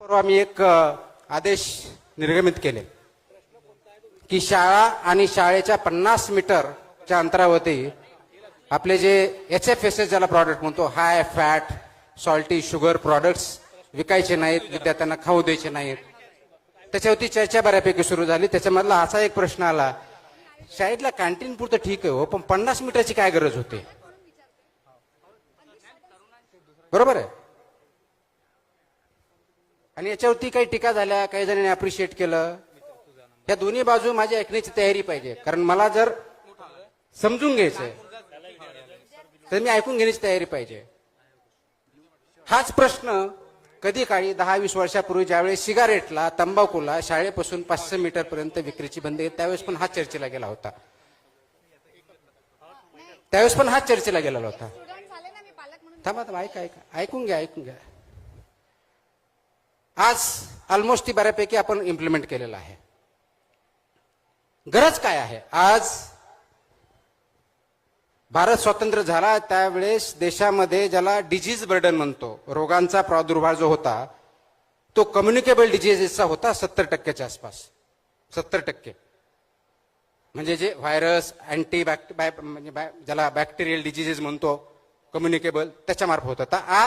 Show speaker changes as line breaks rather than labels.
परवा मी एक आदेश निर्गमित केले की शाळा आणि शाळेच्या 50 मीटरच्या अंतरावरती आपले जे HFSS ज्याला प्रॉडक्ट म्हणतो, high fat salty sugar products विकायचे नाहीत, विद्यार्थ्यांना खाऊ द्यायचे नाहीत. त्याच्यावरती चर्चा बऱ्यापैकी सुरू झाली. त्याच्यामधला असा एक प्रश्न आला, शाळेतला कॅन्टीन पुरतं ठीक आहे हो, पण 50 मीटरची काय गरज होते? बरोबर आहे. आणि याच्यावरती काही टीका झाल्या, काही जणांनी अप्रिशिएट केलं. या दोन्ही बाजू माझी ऐकण्याची तयारी पाहिजे, कारण मला जर समजून घ्यायचंय तर मी ऐकून घेण्याची तयारी पाहिजे. हाच प्रश्न कधी काळी 10-20 वर्षापूर्वी ज्यावेळेस सिगारेटला, तंबाखूला शाळेपासून 500 मीटर पर्यंत विक्रीची बंदी, त्यावेळेस पण हाच चर्चेला गेला होता. थांबा ऐकून घ्या. आज ऑलमोस्ट ती बऱ्यापैकी आपण इम्प्लिमेंट केलेलं आहे. गरज काय आहे? आज भारत स्वतंत्र झाला त्यावेळेस देशामध्ये ज्याला डिजीज बर्डन म्हणतो, रोगांचा प्रादुर्भाव जो होता तो कम्युनिकेबल डिजीजेसचा होता 70% आसपास. 70% म्हणजे जे व्हायरस, म्हणजे ज्याला बॅक्टेरियल डिजीजेस म्हणतो कम्युनिकेबल, त्याच्या मार्फत होता. आज